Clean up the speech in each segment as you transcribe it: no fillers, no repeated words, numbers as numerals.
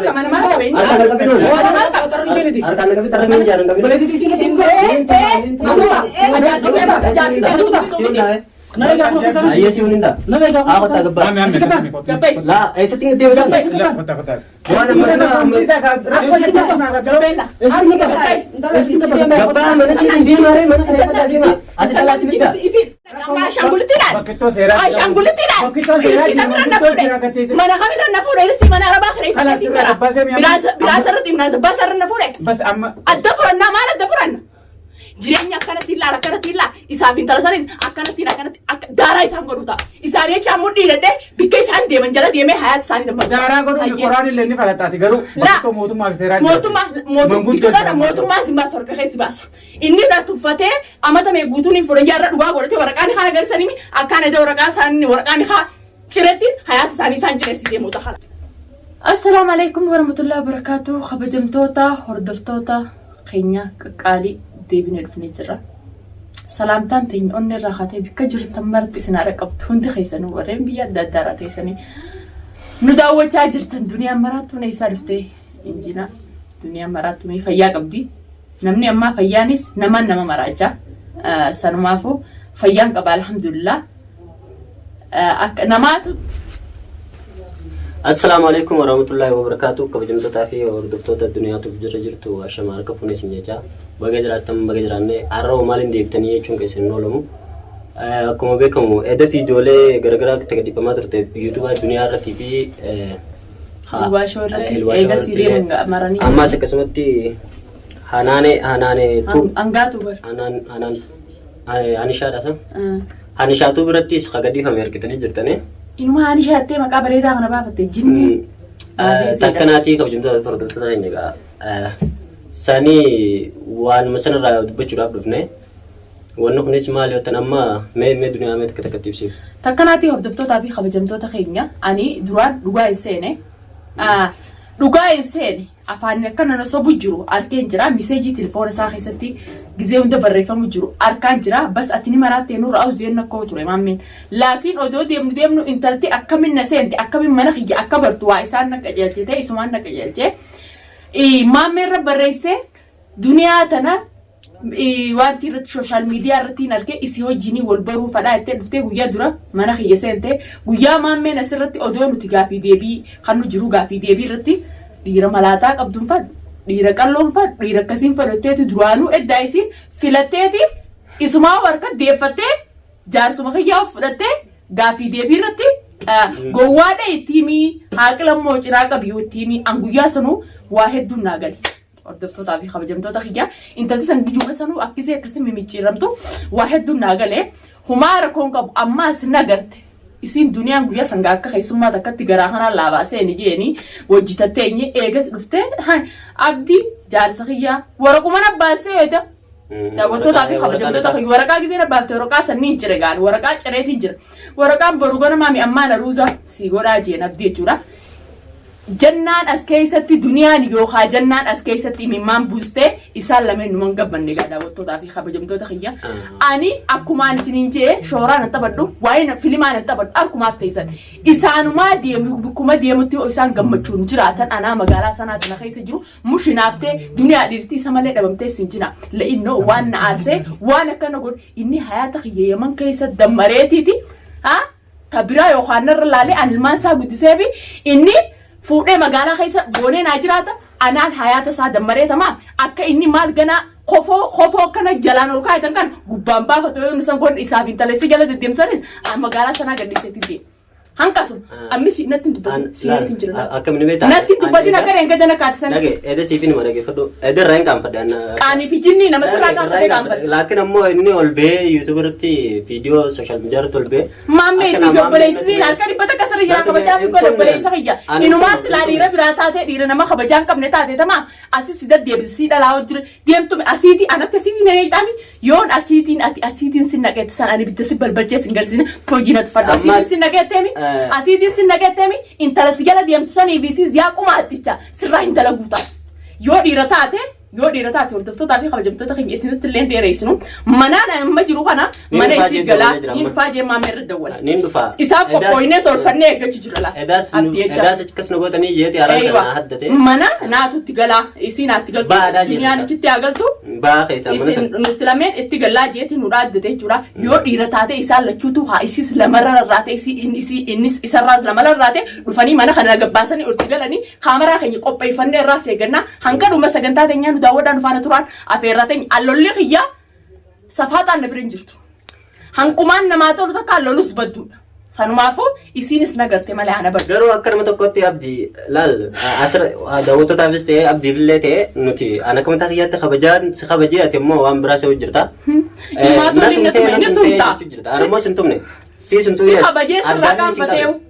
كمان ما كبين Ayah sih uninda. Aku tak gebak. Lah, saya tinggal dia udah. Mana mana sih dia mari mana kenapa dia mah? Asal telat juga. Shangulitiran. Shangulitiran. Mana kami dah nafur ini sih mana araba kiri. Biasa basar nafur. Bas amma. Ada furan nama ada furan. Jirenya akkana tilla isaafin talasanis akkana daara isaan godhuta isaanii jecha mudhii dadhee bikka isaan deeman jala deemee hayaat isaanii damma daara godhu qoraan illee ni falataati garuu bakka mootummaa seeraa mootummaan simbaas horka keessi baasa inni irraa tuffatee amata mee guutuun hin fudhan jaarra dhugaa godhatee waraqaan haa agarsiisanii akkaan ija waraqaa isaanii waraqaan haa ciretti hayaat isaanii isaan cireessi deemuu ta'a. Assalaamu alaykum warahmatullahi wabarakatuh kabajamtoota hordoftoota keenya qaqqaalii deebinee dhufnee jirra. Salaamtaan teenya onni irraa kaatee bikka jirtan marti isin haadha qabdu hundi keessanuu warreen biyya adda addaa irraa teessanii nu daawwachaa jirtan duniyaan maraattuu na isaa dhuftee injina duniyaan maraattuu mee fayyaa qabdi. Namni ammaa fayyaanis nama maraachaa sanumaafuu fayyaan qaba alhamdulillah. Akka namaatu Assalamu alaikum warahmatullahi wabarakatuh. Kabajamtoota fi hordoftoota duniyaatu jira jirtu ashama harka fuunis hin jecha baga jiraattan baga jiraanne har'a maaliin deebitanii jechuun keessan oolamu akkuma beekamu edda fiidiyoolee garagaraa itti gadhiifamaa turte yuutuubaa duniyaa irratti fi eega siree maranii ammaas akkasumatti hanaane tu angaatu bar anishaadha anishaatu birattis gadhiifame argitanii jirtanii inuma ani shaattee maqaa bareedaa kana baafatte jinni takkanaatii kabajamtoota hordoftoota keenya egaa sanii waan masanirraa dubbachuudhaaf dhufne wanni kunis maal yoo ta'an amma mee duniyaa mee takka takkatti ibsiif takkanaatii hordoftootaa fi kabajamtoota keenya ani duraan dhugaa hin seene afaan akkana na sobu jiru arkeen jira miseejii telefoona isaa keessatti gizee hunda barreeffamu jiru arkaan jira bas atini maraattee nurra awzeen nakko ture maammeen laakiin odoo deemnu intalti akkamin na seenti akkamin mana kiyya akka bartu waa isaan na qajeelche ta'e isumaan na qajeelche maammeen irra barreessee duniyaa tana wanti irratti social media irratti argee isii wajjinii wal baruu fadhaa jettee dhuftee guyyaa dura mana kiyya seente guyyaa maammeen asirratti odoo nuti gaafii deebii kan nu jiru gaafii deebii irratti dhiira malaataa qabduun fadhu dhiira qalloon fadhu dhiira akkasiin fadhatteetu duraanuu eddaa isiin filatteeti isumaa warqa deeffattee jaarsuma kiyyaa fudhattee gaafii deebii irratti gowwaadha ittiimii haaqilammoo ciraa qabii ittiimii an guyyaa sanuu waa hedduun naa gali. Hordoftootaa fi kabajamtoota kiyyaa intalli san dujuuma sanuu akkisee akkasii mimicciiramtu waa hedduun naa galee humaa rakkoon qabu ammaas nagarte. Isin duniyaan guyyaa sangaa akka keessummaa takkatti garaa kanaan laabaasee ni jeeni wajjitattee inni eegas dhuftee abdii jaalisa kiyyaa waraquma nabbaasee yoo ta'u daawwattootaa fi kabajamtoota kiyyaa waraqaa gisee nabbaaftee waraqaa sanniin jira gaani waraqaa cireetiin jira waraqaan boru gana maami ammaa na ruuza sii godhaa jeen abdii jechuudha. Jannaan as keessatti duniyaan yookaan jannaan as keessatti mimmaan buustee isaan lameen numan gabbanne gaa daawwattootaa fi kabajamtoota kiyya. Ani akkumaan isiniin jee shooraan taphadhu waa'ee filimaan taphadhu akkumaaf teessan isaanumaa deemu bikkuma deemutti isaan gammachuun jiraatan anaa magaalaa sanaa tana keessa jiru mushinaafte duniyaa dhirti isa malee dhabamtee sin jina la'innoo waan na aarsee waan akkana godhu inni hayaata kiyya yaman keessa dammareetiiti tabiraa yookaan narra laalee anilmaan isaa guddisee fi inni fuudhee magaalaa keessa boonee naa jiraata anaan hayaata isaa dammareetama akka inni maal ganaa kofoo kana jalaan ol kaayatan kan gubbaan baafatu yoo nisan kun isaaf intalleessi jala deddeemsanis magaalaa sanaa gadhiisetti deema. Hanqasu ammis natti dubbatu siinitiin jira. Akkamni beektaa? Natti dubbatiin akka reengee dana kaatisan. Nage edda siifin ma dhageeffadhu edda irraa hin qaanfadhe. Qaanii fi jinni nama sirraa qaanfatee qaanfadhe. Laakiin ammoo inni ol ba'ee yuutuub irratti viidiyoo sooshaal miidiyaa irratti ol ba'ee. Maammee siif obboleessisiin harka dhibbata akka sirrii jira kabajaa fi godhe obboleessa fayya. Inumaa silaa dhiira biraa taatee dhiira nama kabajaa hin qabne taatee tamaa asis si deddeebisii dhalaa hojjire deemtume asiitii anatti asiitii na eegdhaami yoon asiitiin sin naqeetti san ani bidda si balbalchee sin galsine hojiinatu fadha asiitiin sin naqeetteemi asiitiin sin naqeetteemi intala si jala deemtu sanii fi si ziyaa qumaatticha sirraa intala guutaa yoo dhiira taate yoo dhiirataati hordoftoota fi kabajamtoota keenya isinitti illee dheereessinu manaan amma jiru kana mana isii galaa niin faajee maamee irra dawwala isaaf qophooyinee tolfannee eeggachuu jira laata edaas akkas nagootanii jeeti araan kana haddate mana naatutti galaa isii naatti galtu duniyaan ichitti haa galtu isin nuti lameen itti galaa jeeti nu dhaaddate jechuudha yoo dhiira taate isaan lachuutu haa isis lamarra rarraate innis isarraas lamarra rarraate dhufanii mana kana gabbaasanii urti galanii kaamaraa keenya qopheeffannee irraa seegannaa hanga dhuma sagantaa teenyaa daawwadaan faana turaan afeerrateen allolli xiyyaa safaataan na birin jirtu hanqumaan namaa tolu takka allolus badduudha sanumaafuu isiinis nagarte malee ana baddu garuu akka nama tokkotti abdii laal asira daawwattootaafis ta'ee abdii billee ta'ee nuti ana kamtaa xiyyaatti kabajaan si kabajee ati immoo waan biraa se'u jirta anammoo sintumne si kabajee sirraa gaanfateewu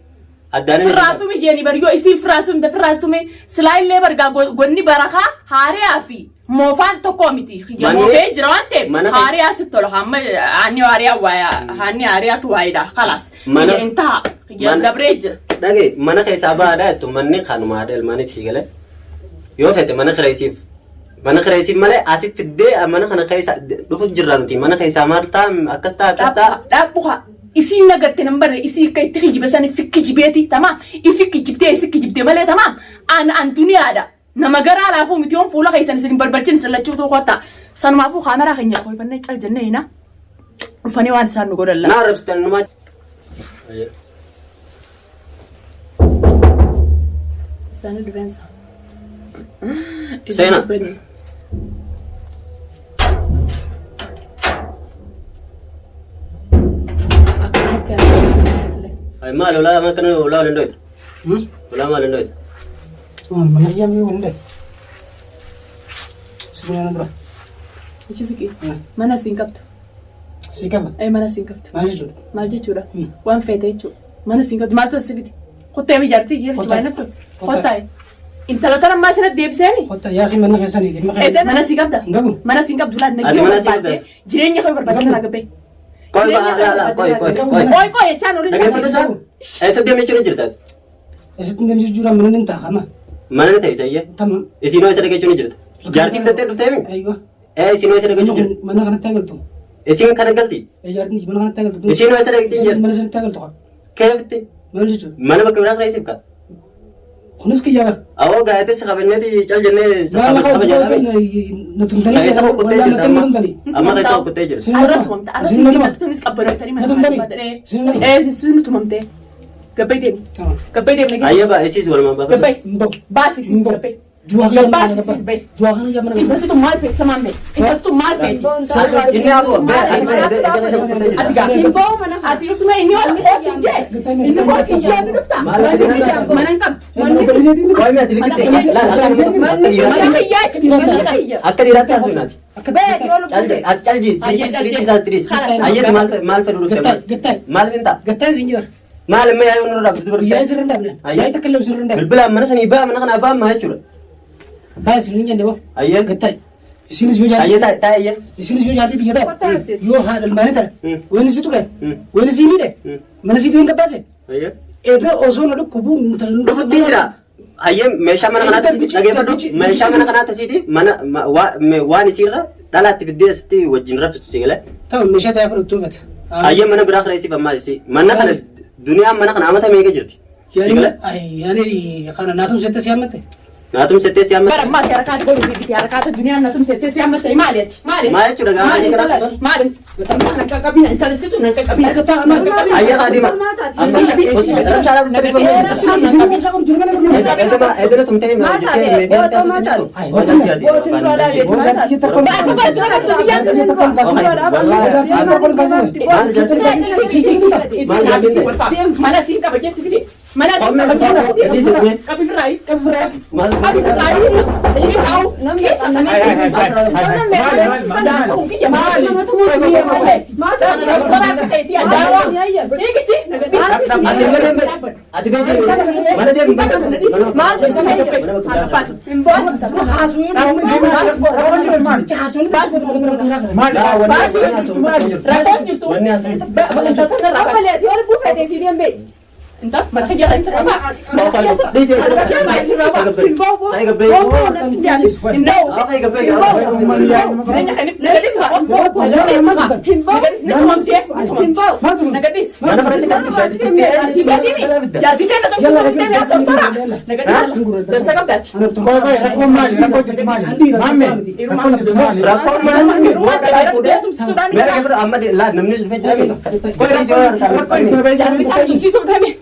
Firatu mi jeni bar yo isi firasum selain barga gonni baraka hari afi mofan toko miti ya mofe jirante hari asitolo hamma ani hari awaya hani hari atu waida khalas inta ya dabrej dage mana kay sabada tu manni khanu madel mani sigale yo fete mana khreisif male asif fidde mana khana kay dufu jirranti mana kay samarta akasta dabuha isi nagarte number isi kay tiji basani fikki jibeti tamam ifikki jibte isikki jibte male tamam an dunia ada namagara la fu mitiyon fula kaysan sin barbarcin salachu to khota san ma fu khamara khanya koy fanne cal jannayna ufani wan san go dalla na rabstan numa sanu defense sena ay mal wala ma kana wala lendoit wala ma lendoit mana yami wonde sina ndra ichiziki mana sinkapto ay mana sinkapto malje chura wan fete chu mana sinkapto malto sigiti khotte mi jarti ye chwana to khotta inta la tara ma sina debseni khotta ya khi mana khasani di ma eda mana sinkapta mana sinkapto la nagiyo baate jirenya khoy barbata na gabe koy chano rin ऐसे भी मैं चुने जिरता ऐसे तुम देने जुरा मन नहीं था खाना मन नहीं था ऐसा ये तम इसी नो ऐसे लगे चुने जिरता जारती में देते दुते में अयो इसी नो ऐसे लगे चुने मन खाना तंगल तो इसी में खाना गलती जारती मन खाना तंगल तो इसी नो ऐसे लगे चुने मन से तंगल तो क्या बिते मन जो मन में क्यों रख रहे हैं का खुनस की यार आओ गए थे सखा बनने थी चल जन्ने ना न तुम तनी ऐसा वो कुत्ते जिरता अम्मा कैसा कुत्ते जिरता sunu tumamte gabay dem lagi ayya ba ऐसी जोर में gabay basi sis gabay dua basi sis bay dua kan ya mana itu tu mal pe sama me itu tu mal pe ini aku ibo mana hati usme ini osinje ini osinje nufta manangkap koy मैं दिल की ला अक्कर इरादा सुना चल जी 3 आइए माल पे रुक माल बिंदा गत्ता सिंजर माल में आयो नोरा बिल्कुल या सिरंडा ने या तकल्लो सिरंडा बिल्कुल मन सनी बा मन kana ba ma chura बस निंजन देवो आइए गत्ता इसने जो आइए ता आइए इसने जो जाती थी गत्ता यो हाल माने था वने सितु का वने सिनी दे मन सितु इनका पास है आइए एदा ओसो नडु कुबु तो दिरा आइए मेशा मन kana lagi padu मेशा मन kana tasiti mana wa ni sirra dalat bidesti wajin raf sigala तो मेशा दा फर तुबत आइए मन बिरा खरेसी बम्मा सी मन kana दुनिया मन kana amata मेगे jirti يعني kana नातुम सेते सियामते ना तुम सत्य श्याम पर अम्मा क्या रखा कोई भी क्या रखा तो दुनिया ना तुम सत्य श्याम मत मालियत मालियत चुड़गा मालियत ना कभी नहीं चलते तू ना कभी आइए खादिमा सारा इधर तुम ते mana sih ka baca sih mana kami fry kami fry ini tahu Inta mana kerja lain seraba. Mau kalau di sini saya gabe. Indo. Oke gabe. Sebenarnya kan nagadis ba? Nagadis ba? Nagadis ni tumam dia. Nagadis. Mana berarti kan Jadi kan datang ke sini saudara. Nagadis. Dan saya kata. rakkoon maali Rakkoon maali buat kalian udah. Mereka berdua amma di lah namanya sudah jadi. Kau ini siapa? Jadi saya cuci sudah kami.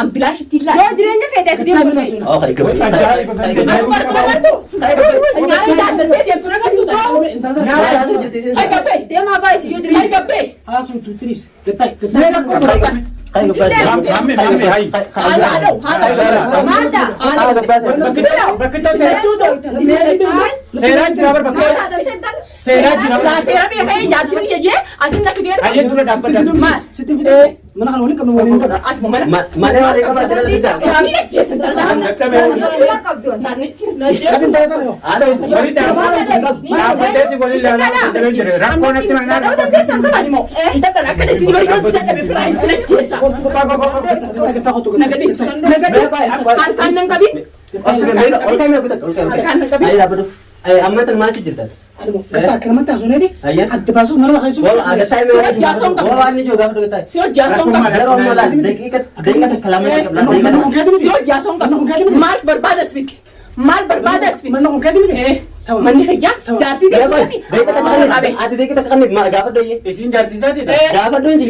Ambilah setilah. Yo jirenya feda itu dia. Oh kayak gabe. Aku baru tu. Nyari dah terus dia turun kan tu dah. Hai kape. Dia mah apa sih? Yo Hai kape. Amatan maju cerita. Ini juga betul. Sio jasong ka. Sio jasong ka. Mal berbada speak. Mal berbada speak. Mandi kerja. Jati dia. Ada kita kan gafar doy. isin jaartisaati Gafar doy sih.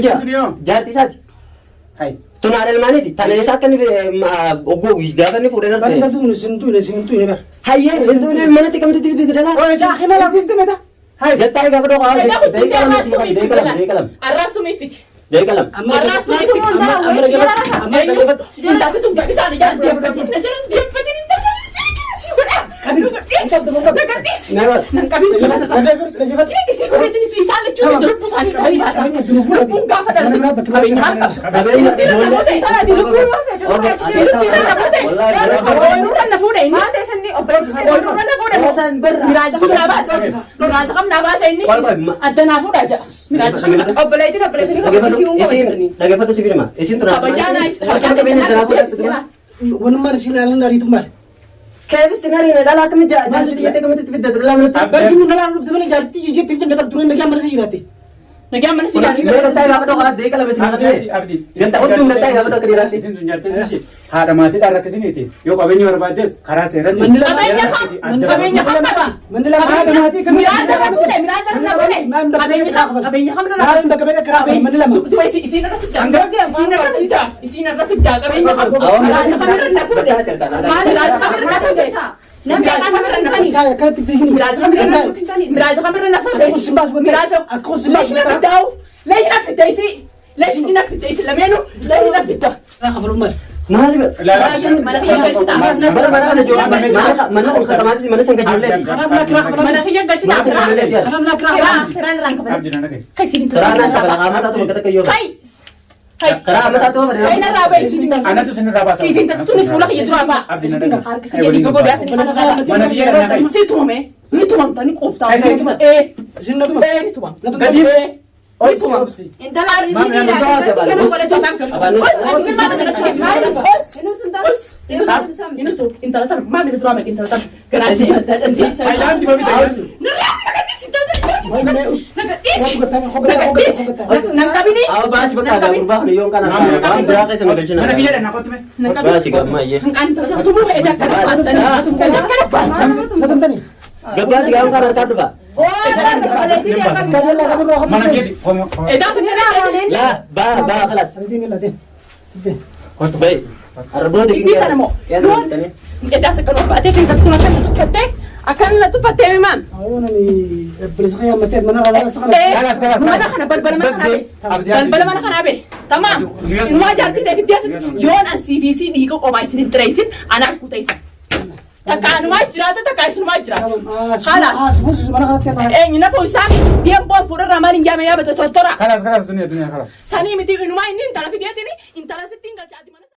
Jati saja. hai Tunare mani ti tane sakan ogo gafar ni furan. Hayya itu ni mana ti kamu ti dala. Hai detai gafar doy. Dekalam. Arrasu mi fit. Dekalam. Arrasu mi fit. Sudah tu jadi sana jangan dia berhenti. Dia berhenti. Lewat. Nang kami sana. Cik kisi ko rin si sala cuma suruh pusani sali basa. Pun gafa dah. Kami ngapa? Tara di lupu. Ururan na fude ini. Mate sandi obrol. Ururan na fude. Miraja kam nabas. Miraja kam nabas ini. Ada na fude aja. Miraja kam. Obrol itu obrol sini kok Lagi isi isin, lagi foto sih mah. Isin tuh. Kabajana is. Kayak senari nih, dalam kami jadi kita kami tidak tidak dalam Lagi mana sih? Mereka tahu apa doa deh kalau masih abdi Dia tak untung nanti apa doa kerja isin sun jaartisi haadha maatii dharra akkasiniiti yoo qabeenya barbaaddes karaa seeratti Kabenya kam apa? haadha maatii kan Miraja kam fude. Kabenya kam na. Dua isi na rafida. Isi na rafida. Kabenya kam. Miraja kam na fude. Miraja kam na fude. Miraja kam na fude. Miraja kam na fude. Miraja ليش نفيد isi ليش نفيد isi لمينو ليش نفيد mahal juga. لا Mana ada jual mana usah mati mana sengkak jual lagi. mana hiya gaji na kira rang ka abdi nana kay kai sini Kerana tak kalau amat atau kata kayu. kai kai Kerana amat atau kai na rabe sini ana tu siniraba si finta tu ni sula hiya raba abdi nana har ka hiya di gogo da mana biya na kay si tu me ni tu mam tani kofta ni tu mam ni tu mam Inta lari Ma'am, ini yan, dia. gusto ka ba? Kan Gusto wala ka sa ba? Sino sundan? Inusu, intala tar, mami betul amat intala tar. Gracias. Thailand di ba bitaw Nang kami ni. Aw bahas ba ka berubah ni yung kanan. Berasa sama gaji mana na. biya na nakot me Bahas ka ma ye. Ang kanto sa tumo edak ka pasta ni. Edak ka pasta. Gabas ka ang kanan ka ba? Oh, wala itu dia kan. mana biya Edak sa nira. La, ba kelas. Baik. Arbo di Isi tanah mo. Ya, Edak sa kanu pate kan sunatan sa kate. أكلنا تفتح إمام أيوني بليس خيام متى من أنا خلاص. ما دخلنا بل ما دخلنا بل ما دخلنا به تمام إنه ما جارتي ده في الدياسة يون أن CBC ديكو أو ما يصير تريسين أنا كوتايسا تكانو ما جراتا تكايسو ما جراتا خلاص فوز من أنا كنا إيه نفو سامي ديم بون فورا رمانين جامعة بتتوترا خلاص دنيا خلاص ساني متي إنه ما إني إنت لا في دياتني إنت لا ستين قال